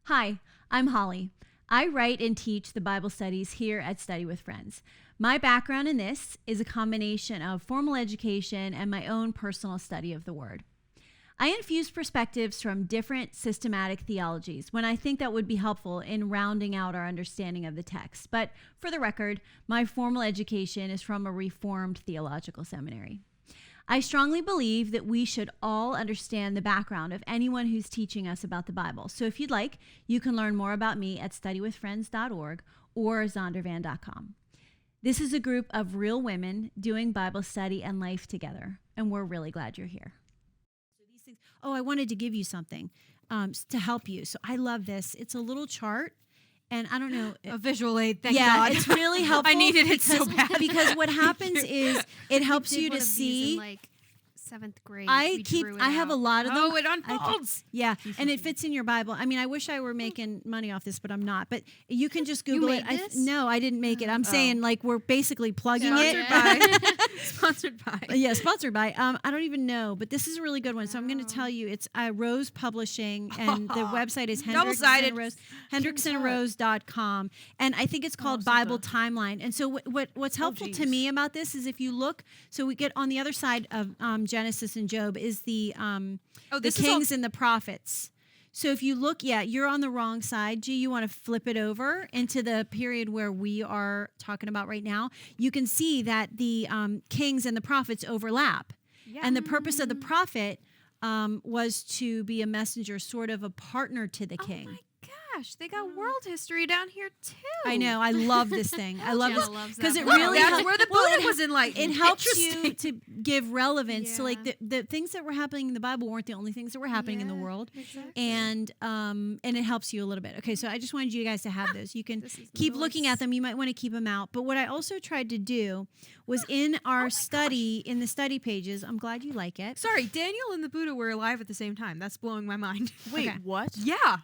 Hi, I'm Holly. I write and teach the Bible studies here at Study with Friends. My background in this is a combination of formal education and my own personal study of the Word. I infuse perspectives from different systematic theologies when I think that would be helpful in rounding out our understanding of the text. But for the record, my formal education is from a Reformed theological seminary. I strongly believe that we should all understand the background of anyone who's teaching us about the Bible. So if you'd like, you can learn more about me at studywithfriends.org or zondervan.com. This is a group of real women doing Bible study and life together, and we're really glad you're here. So these things. Oh, I wanted to give you something to help you. So I love this. It's a little chart. And I don't know. A visual aid, thank God. Yeah, it's really helpful. I needed it so bad. Because what happens is it helps you to see. In like 7th grade. I have a lot of them. Oh, it unfolds. And it fits in your Bible. I mean, I wish I were making money off this, but I'm not. But you can just Google it. No, I didn't make it. I'm saying like we're basically plugging it. Sponsored by. Yeah, sponsored by. I don't even know, but this is a really good one. So I'm going to tell you, it's Rose Publishing, and the website is hendricksonandrose.com, and I think it's called Bible Timeline. And so what's helpful to me about this is if you look, so we get on the other side of Genesis and Job is the kings and the prophets. So if you look, you're on the wrong side. G, you want to flip it over into the period where we are talking about right now. You can see that the kings and the prophets overlap. Yeah. And the purpose of the prophet was to be a messenger, sort of a partner to the king. Oh my gosh, they got world history down here too. I know. I love this thing. I love this because it Well, really that's where the Buddha was enlightened. It helps you to give relevance to like the things that were happening in the Bible weren't the only things that were happening in the world, and it helps you a little bit. Okay, so I just wanted you guys to have those. You can keep looking at them. You might want to keep them out. But what I also tried to do was in our study, in the study pages. I'm glad you like it. Sorry, Daniel and the Buddha were alive at the same time. That's blowing my mind. Wait, what? Yeah.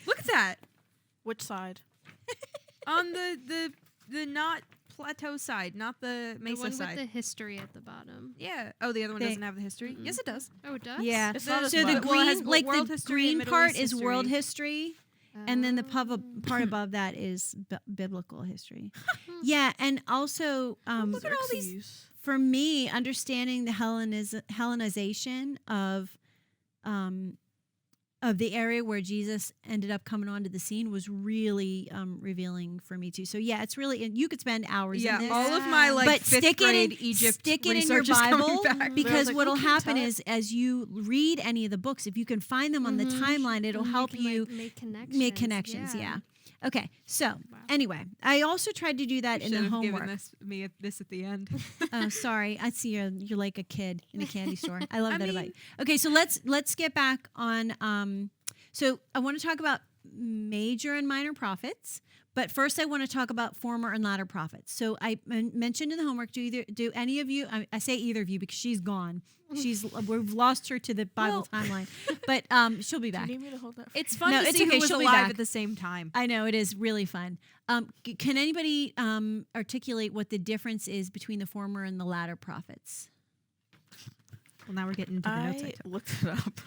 Look at that. Which side? On the not plateau side, not the mesa the one side. with the history at the bottom. Yeah. Oh, the other one doesn't have the history? Yes, it does. Oh, it does? Yeah. It's not as So the much. green, Well, it has like world the history and green Middle part East is history. world history, and then the part above that is biblical history. Yeah, and also Look at all these. for me, understanding the Hellenization of the area where Jesus ended up coming onto the scene was really revealing for me too. So yeah, it's really, and you could spend hours in this. All of my but fifth grade Egypt stick it in your research is coming Bible back. because like, what'll okay, happen tell it. is as you read any of the books, if you can find them on the timeline, it'll help you make connections. make connections. Yeah. Okay. So anyway, I also tried to do that in the Should've homework. given this at the end. Oh, sorry. I see you're like a kid in a candy store. I love that about you. Okay, so let's get back on. So I want to talk about major and minor prophets, but first I want to talk about former and latter prophets. So I mentioned in the homework. Do any of you? I say either of you because she's gone. We've lost her to the Bible timeline, but she'll be back. Do you need me to hold that? It's fun No, to it's see okay. who was She'll be alive back. at the same time. I know, it is really fun. Can anybody articulate what the difference is between the former and the latter prophets? Well, now we're getting into the notes. I I took. looked it up.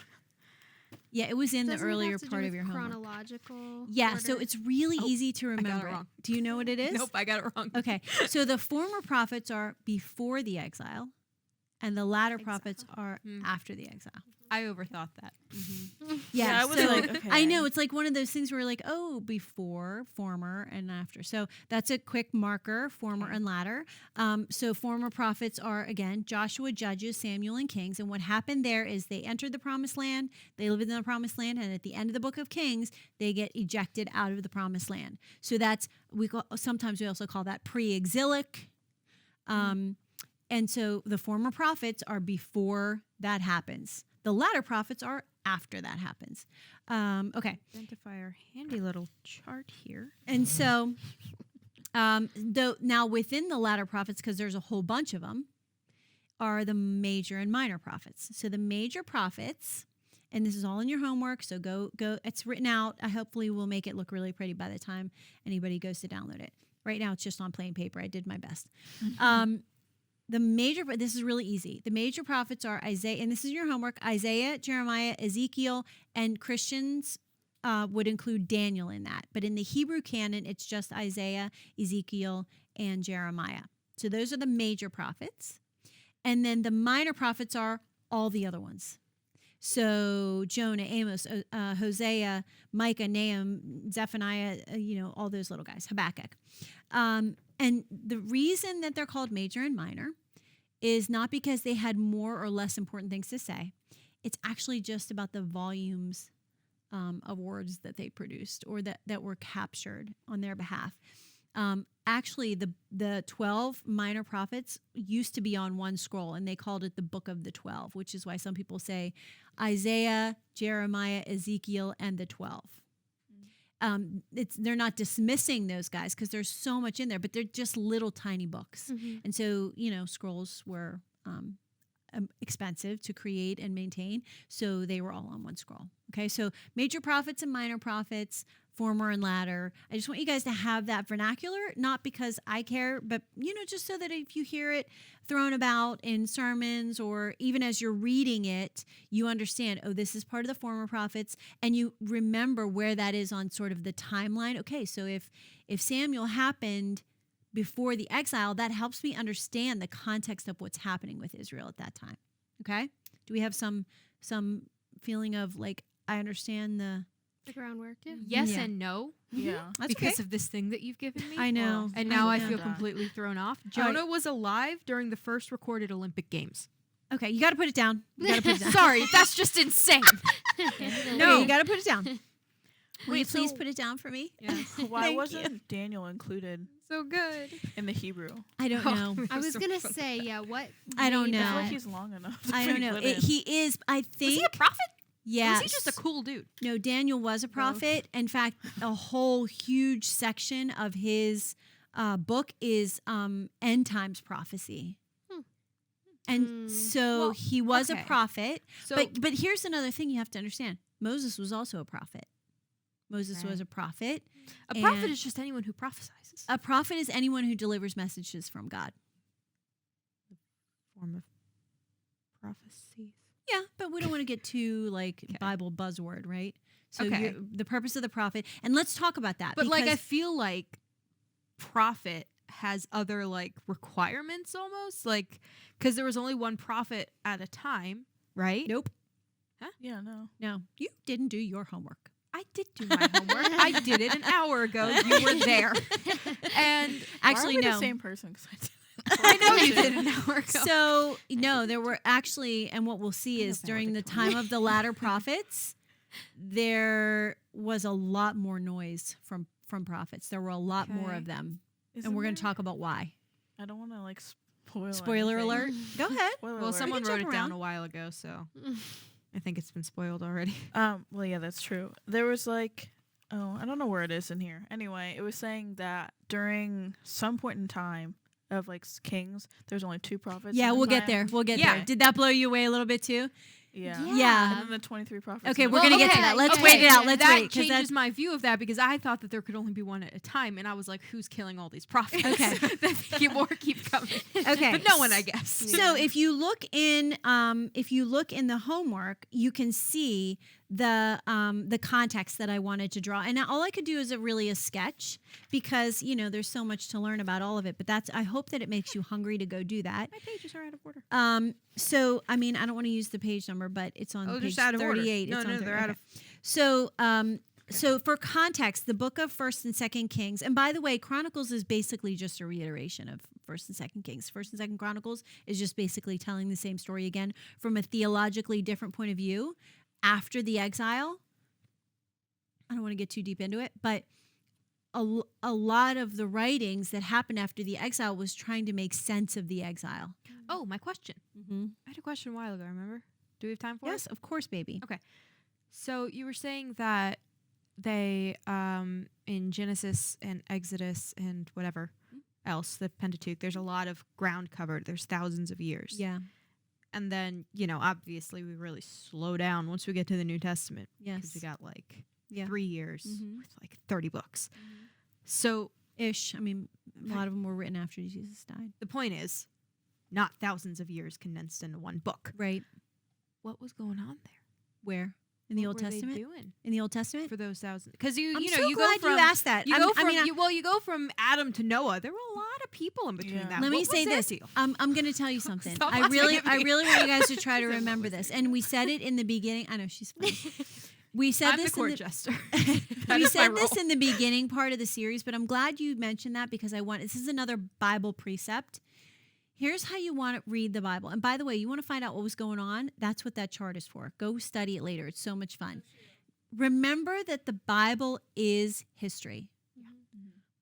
Yeah, it was in Doesn't the it earlier have to do part of with your homework. chronological Yeah, order? so it's really easy to remember. wrong. Do you know what it is? Nope, I got it wrong. Okay, so the former prophets are before the exile, and the latter prophets are after the exile. I overthought that. Yeah, I was so like, okay. I know it's like one of those things where you're like, oh, before, former, and after. So that's a quick marker, former and latter. So former prophets are, again, Joshua, Judges, Samuel, and Kings. And what happened there is they entered the promised land, they lived in the promised land, and at the end of the book of Kings, they get ejected out of the promised land. So that's, sometimes we also call that pre-exilic. And so the former prophets are before that happens. The latter prophets are after that happens. Okay. Identify our handy little chart here. And so now within the latter prophets, because there's a whole bunch of them, are the major and minor prophets. So the major prophets, and this is all in your homework, so go. It's written out. I hopefully will make it look really pretty by the time anybody goes to download it. Right now it's just on plain paper. I did my best. This is really easy. The major prophets are Isaiah, and this is your homework, Isaiah, Jeremiah, Ezekiel, and Christians would include Daniel in that. But in the Hebrew canon, it's just Isaiah, Ezekiel, and Jeremiah. So those are the major prophets. And then the minor prophets are all the other ones. So Jonah, Amos, Hosea, Micah, Nahum, Zephaniah, all those little guys, Habakkuk. And the reason that they're called major and minor is not because they had more or less important things to say. It's actually just about the volumes of words that they produced or that were captured on their behalf. Actually, the 12 minor prophets used to be on one scroll, and they called it the Book of the 12, which is why some people say Isaiah, Jeremiah, Ezekiel, and the 12. They're not dismissing those guys because there's so much in there, but they're just little tiny books. Mm-hmm. And so, scrolls were expensive to create and maintain, so they were all on one scroll. Okay, so major prophets and minor prophets, former and latter. I just want you guys to have that vernacular, not because I care, but just so that if you hear it thrown about in sermons or even as you're reading it, you understand, oh, this is part of the former prophets, and you remember where that is on sort of the timeline. Okay, so if Samuel happened before the exile, that helps me understand the context of what's happening with Israel at that time. Okay? Do we have some feeling of like, I understand the groundwork, yeah. Yes Yeah. and no, Yeah. That's because okay. of this thing that you've given me. I know. Well, And now I know. feel Yeah. completely thrown off. All right. Jonah was alive during the first recorded Olympic Games. Okay, you got to put it down. You got to put it down. Sorry, that's just insane. No, you got to put it down. Will you Wait, please so- put it down for me? Yes. Why Thank wasn't Daniel included So good. in the Hebrew? I don't Oh, know. I was so gonna funny. say, yeah, what? I don't made I know. feel that- like he's long enough. To I don't be know. put in. He is, I Was think. he a prophet? Yeah. Or was he just a cool dude? No, Daniel was a prophet. In fact, a whole huge section of his book is end times prophecy. And Hmm. so Well, he was okay. a prophet. So, But here's another thing you have to understand. Moses was also a prophet. Moses was Right. a prophet. a prophet and- is just anyone who prophesizes. A prophet is anyone who delivers messages from God. Form of prophecy. Yeah, but we don't want to get too like Okay. Bible buzzword, right? So Okay. the purpose of the prophet, and let's talk about that. But like, I because- feel like prophet has other like requirements almost, like because there was only one prophet at a time, right? nope, Yeah, no. no, you didn't do your homework. I did do my homework. I did it an hour ago. You were there, and Actually, Why are we no. the same person? 'Cause I did I know you did an hour ago. So no, there were actually, and what we'll see I'm is a during the valedictorian. time of the latter prophets, there was a lot more noise from prophets. There were a lot more Okay. of them, Isn't and we're going to there- talk about why. I don't want to like spoil. Spoiler anything. alert. Go ahead. Spoiler Well, alert. someone can wrote jump it down around. a while ago, so I think it's been spoiled already. Well, yeah, that's true. There was like, I don't know where it is in here. Anyway, it was saying that during some point in time of like Kings, there's only 2 prophets. Yeah, in the we'll get time. there. We'll get Yeah. there. Did that blow you away a little bit too? Yeah. Yeah. And then the 23 prophets. Okay, in the we're gonna Bible. get to that. Let's okay. wait it out. Let's that wait because changes that's my view of that because I thought that there could only be one at a time, and I was like, "Who's killing all these prophets?" Okay. More keep coming. okay. But no one, I guess. So if you look in the homework, you can see the context that I wanted to draw. And all I could do is really a sketch because there's so much to learn about all of it. But I hope that it makes you hungry to go do that. My pages are out of order. So I mean I don't want to use the page number, but it's on page just out of order. 38. No, It's no, on they're 30. out of. So so for context, the book of 1st and 2nd Kings, and by the way, Chronicles is basically just a reiteration of 1st and 2nd Kings. 1st and 2nd Chronicles is just basically telling the same story again from a theologically different point of view after the exile. I don't want to get too deep into it, but a lot of the writings that happened after the exile was trying to make sense of the exile. Oh, my question. Mm-hmm. I had a question a while ago. Remember? Do we have time for Yes, it? of course, baby. So you were saying that they in Genesis and Exodus and whatever else, the Pentateuch, there's a lot of ground covered. There's thousands of years. Yeah. And then, obviously we really slow down once we get to the New Testament. Because Yes. we got like Yeah. 3 years Mhm. with like 30 books. So Ish. I mean, a lot of them were written after Jesus died. the point is, not thousands of years condensed into one book. Right. What was going on there? Where? in the What Old were they Testament? doing in the Old Testament? for those thousands? Because you I'm you know so you go glad from you asked that. you I'm- go from I mean, you go from Adam to Noah. There were a lot of people in between Yeah. that. let me What say was their this. deal? I'm going to tell you something. Stop I laughing really, at I me. really want you guys to try to Said, what remember was this. their And we said it in the beginning. I know she's funny. We said I'm the this in court the, jester. we That is my said this role. in the beginning part of the series, but I'm glad you mentioned that because this is another Bible precept. Here's how you want to read the Bible. And by the way, you want to find out what was going on? That's what that chart is for. Go study it later. It's so much fun. Remember that the Bible is history,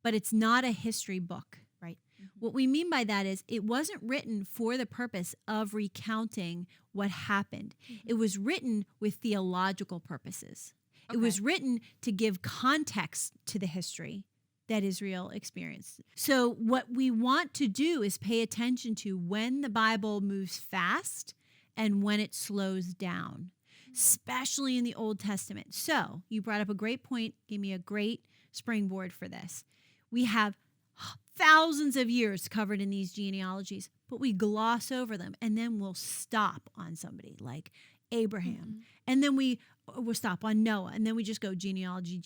but it's not a history book. Right. What we mean by that is it wasn't written for the purpose of recounting what happened. It was written with theological purposes. It was written to give context to the history that Israel experienced. So what we want to do is pay attention to when the Bible moves fast and when it slows down, especially in the Old Testament. So you brought up a great point, gave me a great springboard for this. We have thousands of years covered in these genealogies, but we gloss over them and then we'll stop on somebody like Abraham. And then we'll stop on Noah. And then we just go genealogy,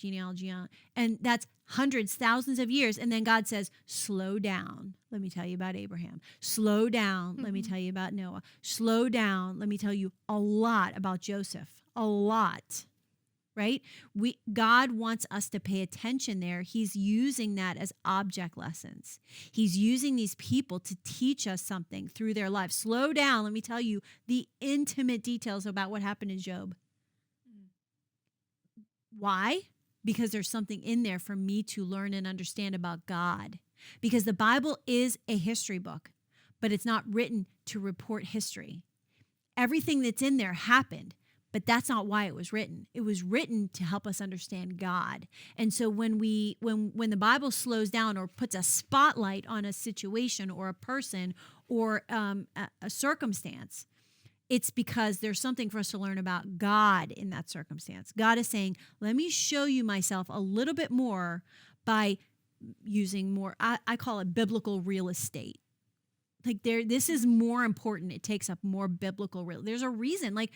and that's hundreds, thousands of years. And then God says, slow down. Let me tell you about Abraham. Slow down. Let me tell you about Noah. Slow down. Let me tell you a lot about Joseph. A lot. Right? God wants us to pay attention there. He's using that as object lessons. He's using these people to teach us something through their lives. Slow down. Let me tell you the intimate details about what happened to Job. Why? Because there's something in there for me to learn and understand about God. Because the Bible is a history book, but it's not written to report history. Everything that's in there happened. But that's not why it was written. It was written to help us understand God. And so when the Bible slows down or puts a spotlight on a situation or a person or a circumstance, it's because there's something for us to learn about God in that circumstance. God is saying, let me show you myself a little bit more by using more, I call it biblical real estate. Like this is more important. It takes up more biblical real. There's a reason. Like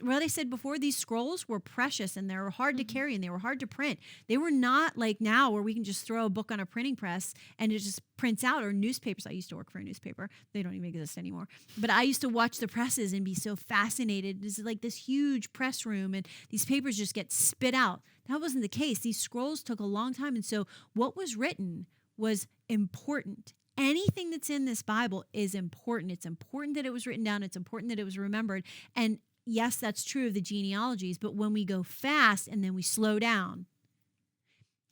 what I said before, these scrolls were precious and they were hard to carry and they were hard to print. They were not like now where we can just throw a book on a printing press and it just prints out, or newspapers. I used to work for a newspaper. They don't even exist anymore. But I used to watch the presses and be so fascinated. This is like this huge press room and these papers just get spit out. That wasn't the case. These scrolls took a long time. And so what was written was important. Anything that's in this Bible is important. It's important that it was written down. It's important that it was remembered. And yes, that's true of the genealogies. But when we go fast and then we slow down,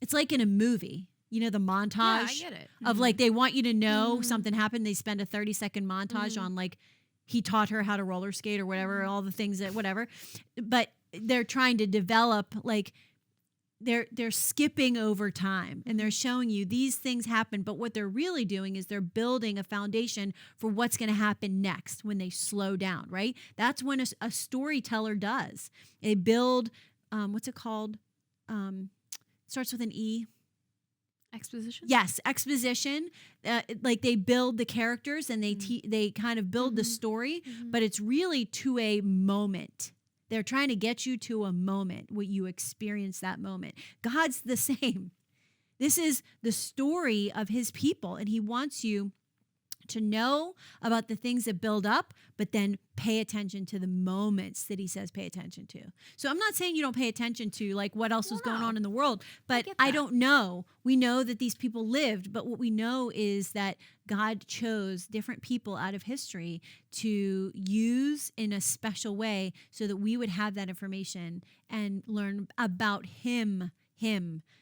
it's like in a movie, the montage Yeah, I get it. of like they want you to know something happened. They spend a 30-second montage on like he taught her how to roller skate or whatever, all the things that whatever. But they're trying to develop like they're skipping over time and they're showing you these things happen, but what they're really doing is they're building a foundation for what's going to happen next when they slow down, right? That's when a storyteller does. They build, what's it called? Starts with an E. Exposition? Yes, exposition. Like they build the characters and they kind of build the story, but it's really to a moment. They're trying to get you to a moment where you experience that moment. God's the same. This is the story of his people, and he wants you to know about the things that build up, but then pay attention to the moments that he says pay attention to. So I'm not saying you don't pay attention to like what else was going on in the world, but I don't know. We know that these people lived, but what we know is that God chose different people out of history to use in a special way so that we would have that information and learn about him,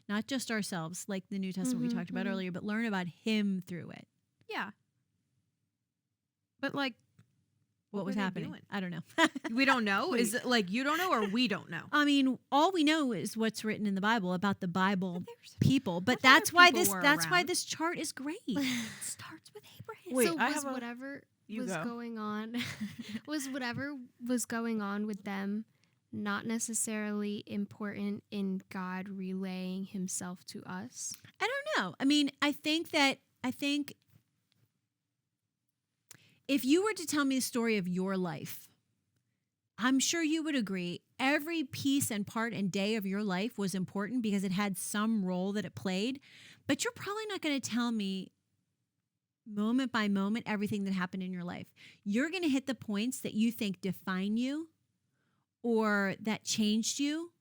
not just ourselves, like the New Testament we talked about earlier, but learn about him through it. Yeah. But like, What was were they happening? doing? I don't know. We don't know. Is it like you don't know or we don't know? I mean, all we know is what's written in the Bible about the Bible There's people. But What other that's why people were that's why around? this chart is great. It starts with Abraham. Wait, so I was have a- whatever You was go. going on was whatever was going on with them not necessarily important in God relaying himself to us? I don't know. I mean, I think if you were to tell me the story of your life, I'm sure you would agree every piece and part and day of your life was important because it had some role that it played. But you're probably not going to tell me moment by moment everything that happened in your life. You're going to hit the points that you think define you or that changed you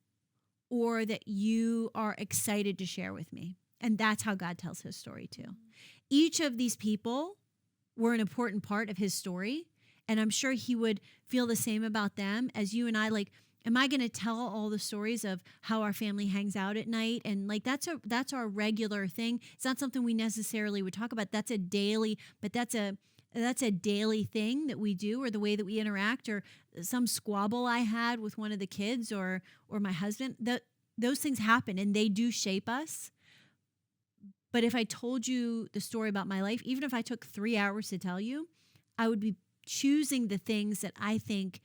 or that you are excited to share with me. And that's how God tells his story too. Each of these people were an important part of his story. And I'm sure he would feel the same about them as you and I. Like, am I going to tell all the stories of how our family hangs out at night? And like, that's our regular thing. It's not something we necessarily would talk about. That's a daily thing that we do, or the way that we interact, or some squabble I had with one of the kids or my husband. Those things happen and they do shape us. But if I told you the story about my life, even if I took 3 hours to tell you, I would be choosing the things that I think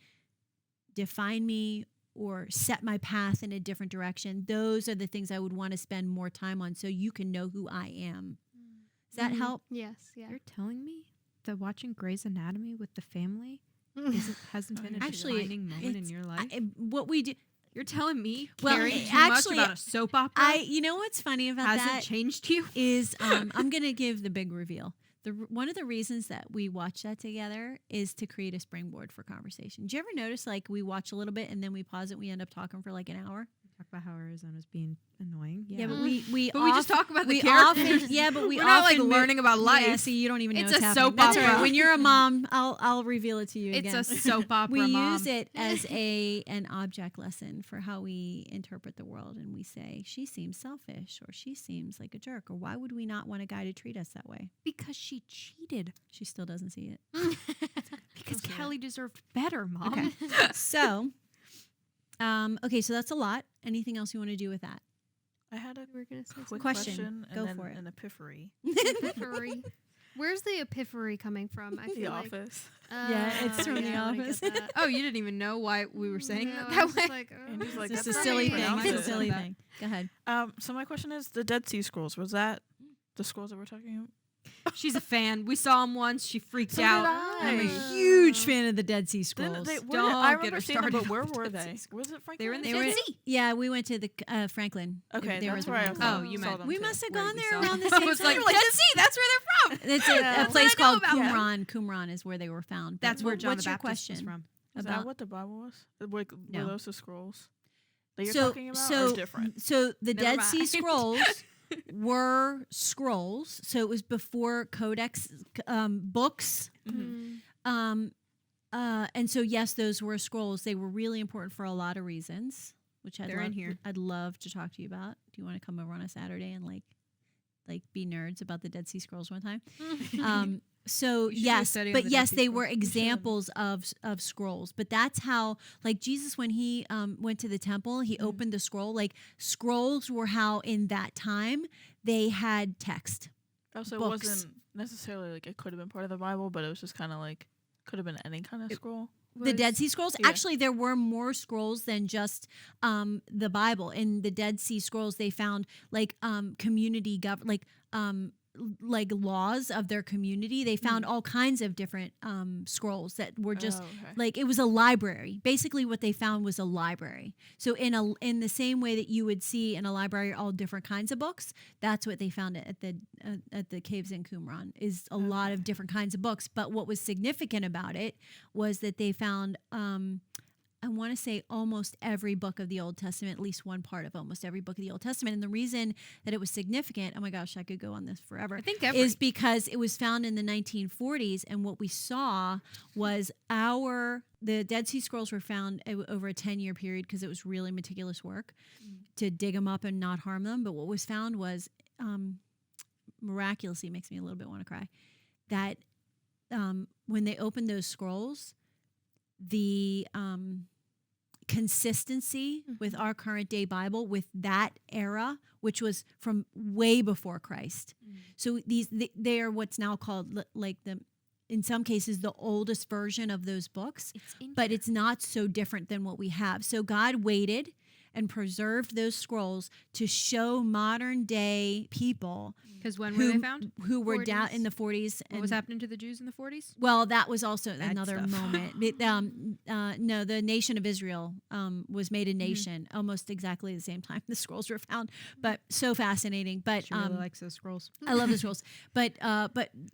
define me or set my path in a different direction. Those are the things I would want to spend more time on so you can know who I am. Does that help? Yes. Yeah. You're telling me that watching Grey's Anatomy with the family hasn't been a Actually, defining moment in your life? What we do. You're telling me Well, caring too actually, much about a soap opera You know what's funny about hasn't that changed you? is I'm going to give the big reveal. One of the reasons that we watch that together is to create a springboard for conversation. Do you ever notice like we watch a little bit and then we pause it and we end up talking for like an hour? Talk about how Arizona's being annoying. Yeah, but we just talk about the we characters. often, yeah, but we're not like learning about life. Yeah, see, you don't even know It's what's a happening. soap That's all right. opera. When you're a mom, I'll reveal it to you It's again. a soap opera. We Mom. use it as an object lesson for how we interpret the world, and we say she seems selfish or she seems like a jerk, or why would we not want a guy to treat us that way? because she cheated. She still doesn't see it. Because Kelly deserved better, Mom. Okay. So, okay, so that's a lot. Anything else you want to do with that? I had a We're gonna say quick Question. question Go and then for it. an epiphany. epiphany. Where's the epiphany coming from? I The feel like, Office. Yeah, it's from The yeah, I get Office. that. Oh, you didn't even know why we were saying No, that I that was way? just like, And he's like, It's that's a not silly how you thing. pronounce It's a it. silly thing. Go ahead. So my question is the Dead Sea Scrolls. Was that the scrolls that we're talking about? She's a fan. We saw him once. She freaked So did out. I. I'm a Oh. huge fan of the Dead Sea Didn't Scrolls. they, Don't I get remember her seeing them, but started where on were Dead they? Sea Was it Franklin? They were in the They Dead were- Sea. Yeah, we went to the Franklin. Okay, They were that's the where I ones. saw, Oh, you saw meant- them We too. must have Where gone we there saw around the them. same I was time. like, Dead Sea, that's where they're from. It's Yeah. a place That's what I know called about them. Qumran. Qumran is where they were found. But That's where John what's the your Baptist question was from. Is about? that what the Bible was? Were No. those the scrolls that you're so talking about, so or different? so the Never Dead Sea mind. Scrolls were scrolls. So it was before codex books. Mm. And so yes, those were scrolls. They were really important for a lot of reasons, which They're in here. I'd love to talk to you about. Do you want to come over on a Saturday and like be nerds about the Dead Sea Scrolls one time? So We should do a yes, study on but the yes, Dead Sea they Scrolls. were We should. examples of scrolls. But that's how, like Jesus, when he went to the temple, he opened the scroll. Like scrolls were how in that time they had text. Also, it books. wasn't necessarily like it could have been part of the Bible, but it was just kind of like could have been any kind of scroll. The Dead Sea Scrolls. Yeah. Actually, there were more scrolls than just the Bible. In the Dead Sea Scrolls, they found like community like laws of their community. They found all kinds of different scrolls that were just Oh, okay. like it was a library. Basically, what they found was a library. So in the same way that you would see in a library all different kinds of books, that's what they found at the caves in Qumran is a lot of different kinds of books. But what was significant about it was that they found I want to say almost every book of the Old Testament, at least one part of almost every book of the Old Testament. And the reason that it was significant, oh my gosh, I could go on this forever, I think is because it was found in the 1940s. And what we saw was the Dead Sea Scrolls were found over a 10-year period because it was really meticulous work to dig them up and not harm them. But what was found was miraculously, makes me a little bit want to cry, that when they opened those scrolls, the consistency with our current day Bible, with that era, which was from way before Christ. So they are what's now called like in some cases the oldest version of those books, but it's not so different than what we have. So God waited and preserved those scrolls to show modern day people Because when were they found? who were down 40s. in the 40s. What was happening to the Jews in the 40s? Well, that was also Bad another stuff. moment. No, the nation of Israel was made a nation almost exactly the same time the scrolls were found. But so fascinating. But She really likes those scrolls. I love the scrolls. But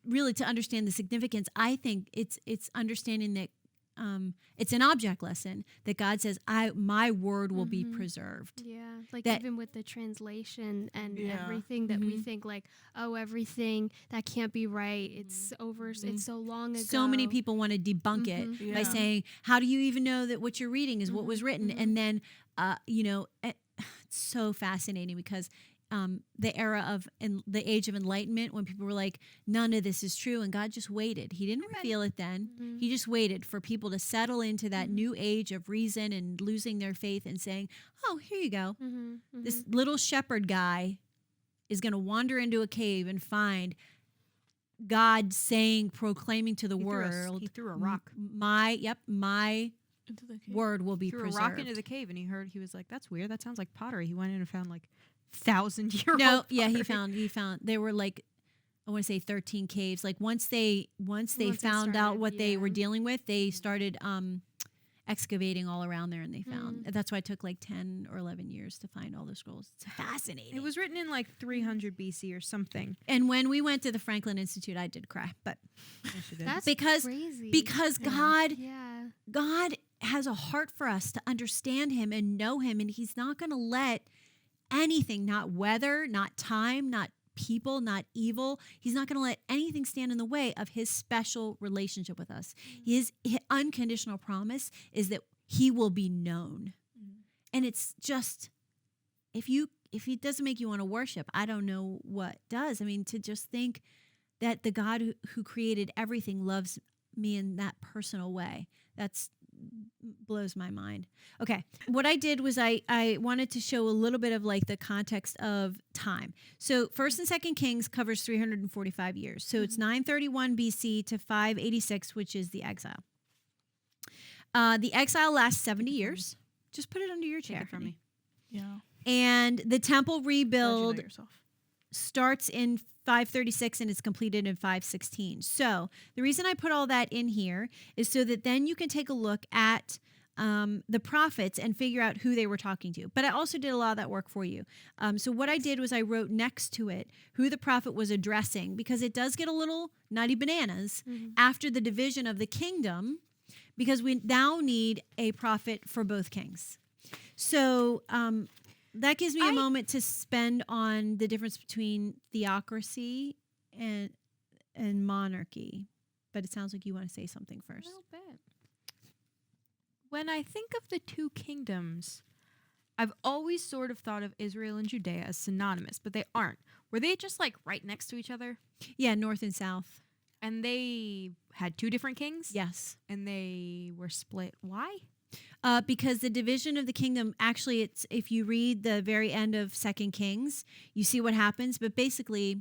really, to understand the significance, I think it's understanding that it's an object lesson that God says, my word will be preserved. Yeah, like That- even with the translation and Yeah. everything that we Mhm. think like, oh, everything that can't be right. It's over. It's so long ago. So many people want to debunk it Mhm. by Yeah. saying, how do you even know that what you're reading is what was written? mhm. And then, it's so fascinating because the era of the age of enlightenment, when people were like, none of this is true, and God just waited. He didn't reveal it then. Mhm. He just waited for people to settle into that new age of reason and losing their faith and saying, oh, here you go. Mhm, mhm. This little shepherd guy is going to wander into a cave and find God proclaiming to the world, He threw a rock. my Into the cave. word will be Threw preserved. a rock into the cave, and he was like, "That's weird. That sounds like pottery." He went in and found like 1,000-year-old. No, yeah, he pottery. found there were like, I want to say 13 caves. Like once they Once it found out started, what they were yeah. dealing with, they started excavating all around there, and they found. Mm. That's why it took like 10 or 11 years to find all the scrolls. It's fascinating. It was written in like 300 BC or something. And when we went to the Franklin Institute, I did cry, but Yes, you did. That's because crazy. God Yeah. God has a heart for us to understand him and know him, and he's not going to let anything, not weather, not time, not people, not evil. He's not going to let anything stand in the way of his special relationship with us. His unconditional promise is that he will be known. And it's just, if it doesn't make you want to worship, I don't know what does. I mean, to just think that the God who created everything loves me in that personal way, that's blows my mind. Okay. What I did was I wanted to show a little bit of like the context of time. So 1st and 2nd Kings covers 345 years. So it's 931 BC to 586, which is the exile. The exile lasts 70 years. Just put it under your chair Take it from honey. me. Yeah. And the temple Glad you know rebuild yourself. starts in 536 and is completed in 516. So the reason I put all that in here is so that then you can take a look at the prophets and figure out who they were talking to. But I also did a lot of that work for you. So what I did was I wrote next to it who the prophet was addressing, because it does get a little nutty bananas after the division of the kingdom, because we now need a prophet for both kings. So that gives me a moment to spend on the difference between theocracy and monarchy. But it sounds like you want to say something first. A little bit. When I think of the two kingdoms, I've always sort of thought of Israel and Judea as synonymous, but they aren't. Were they just like right next to each other? Yeah, north and south. And they had two different kings? Yes. And they were split. Why? Because the division of the kingdom, actually, it's if you read the very end of 2nd Kings, you see what happens. But basically,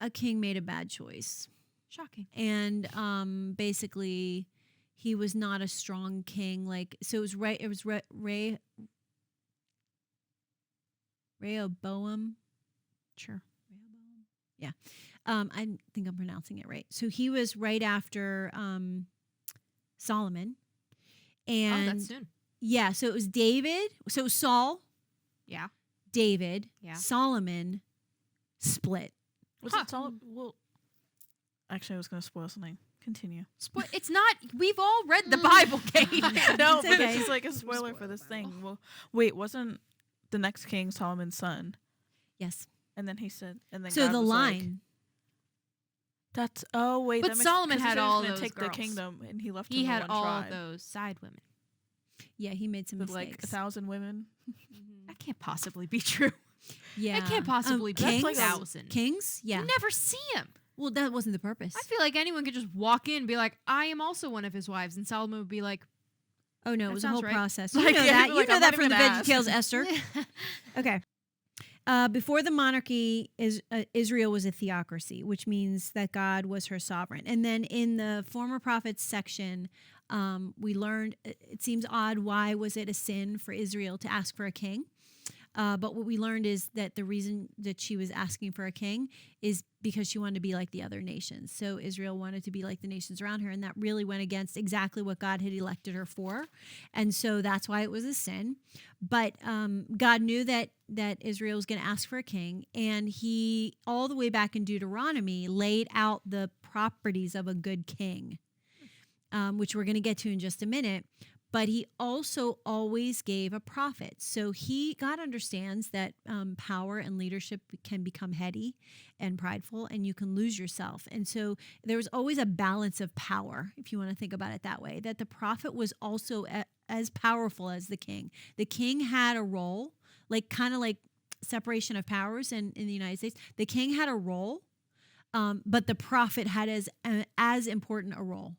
a king made a bad choice. Shocking. And basically, he was not a strong king. Like, so it was Rehoboam. Sure. Yeah. I think I'm pronouncing it right. So he was right after Solomon. And Oh, that's soon. yeah, so it was David. So it was Saul, Yeah. David, Yeah. Solomon, split. Was Huh. it all? Well, actually, I was going to spoil something. Continue. It's not. We've all read the Bible, Kate. No, It's but okay. it's just like a spoiler for this thing. Well, wait, wasn't the next king Solomon's son? Yes. And then he said, and then So God the was like, line. that's wait. But that makes, Solomon 'cause he had said he was all gonna those take girls. the kingdom, and he left. He him had one all tribe those side women. Yeah, he made some with like mistakes. 1,000 women. That can't possibly be true. Yeah. It can't possibly be kings? like a- 1,000. Kings? Yeah. You never see him. Well, that wasn't the purpose. I feel like anyone could just walk in and be like, I am also one of his wives. And Solomon would be like, Oh no, it That was a whole sounds right. process. Like, You know yeah, that. You like, know I'm that not from the even gonna Veggie ask. Tales, Esther. Okay. Before the monarchy, Israel was a theocracy, which means that God was her sovereign. And then in the former prophets section, We learned it seems odd. Why was it a sin for Israel to ask for a king? But what we learned is that the reason that she was asking for a king is because she wanted to be like the other nations. So Israel wanted to be like the nations around her, and that really went against exactly what God had elected her for. And so that's why it was a sin. But God knew that Israel was going to ask for a king, and he, all the way back in Deuteronomy, laid out the properties of a good king, which we're going to get to in just a minute. But he also always gave a prophet. So God understands that power and leadership can become heady and prideful, and you can lose yourself. And so there was always a balance of power, if you want to think about it that way, that the prophet was also as powerful as the king. The king had a role, kind of like separation of powers in the United States. The king had a role, but the prophet had as important a role.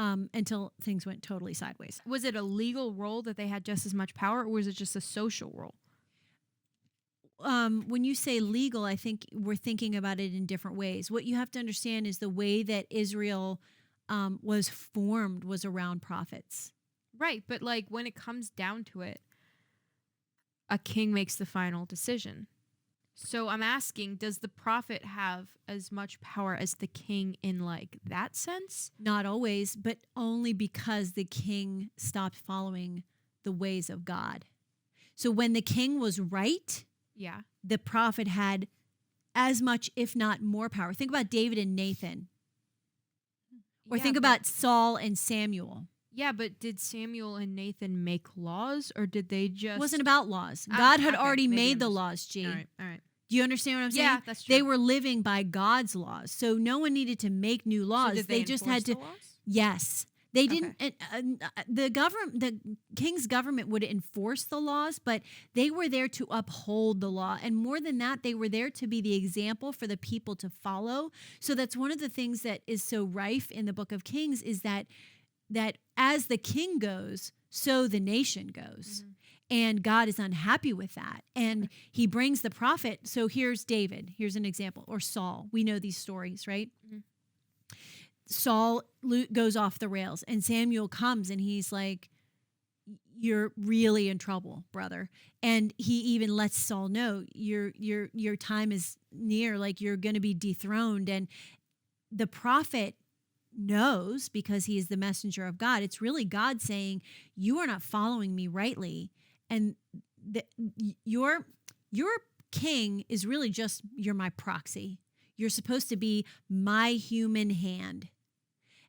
Until things went totally sideways. Was it a legal role that they had just as much power, or was it just a social role? When you say legal, I think we're thinking about it in different ways. What you have to understand is the way that Israel was formed was around prophets. Right, but when it comes down to it, a king makes the final decision. So I'm asking, does the prophet have as much power as the king in that sense? Not always, but only because the king stopped following the ways of God. So when the king was right, yeah, the prophet had as much, if not more power. Think about David and Nathan. Or think about Saul and Samuel. Yeah, but did Samuel and Nathan make laws, or did they just... It wasn't about laws. God had already made the laws, G. All right. Do you understand what I'm saying? Yeah, that's true. They were living by God's laws. So no one needed to make new laws. So did they just enforce had to. the laws? Yes. They didn't. The king's government would enforce the laws, but they were there to uphold the law. And more than that, they were there to be the example for the people to follow. So that's one of the things that is so rife in the book of Kings is that as the king goes, so the nation goes. Mm-hmm. And God is unhappy with that. And he brings the prophet. So here's David. Here's an example. Or Saul. We know these stories, right? Mm-hmm. Saul goes off the rails. And Samuel comes and he's like, you're really in trouble, brother. And he even lets Saul know your time is near. You're going to be dethroned. And the prophet knows, because he is the messenger of God, it's really God saying, you are not following me rightly. And your king is really just, you're my proxy. You're supposed to be my human hand.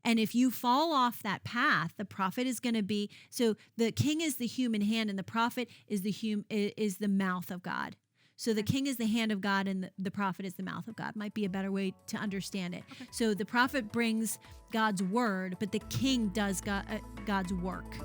And if you fall off that path, the prophet is going to be, so the king is the human hand and the prophet is the mouth of God. So the king is the hand of God and the prophet is the mouth of God. Might be a better way to understand it. Okay. So the prophet brings God's word, but the king does God's work.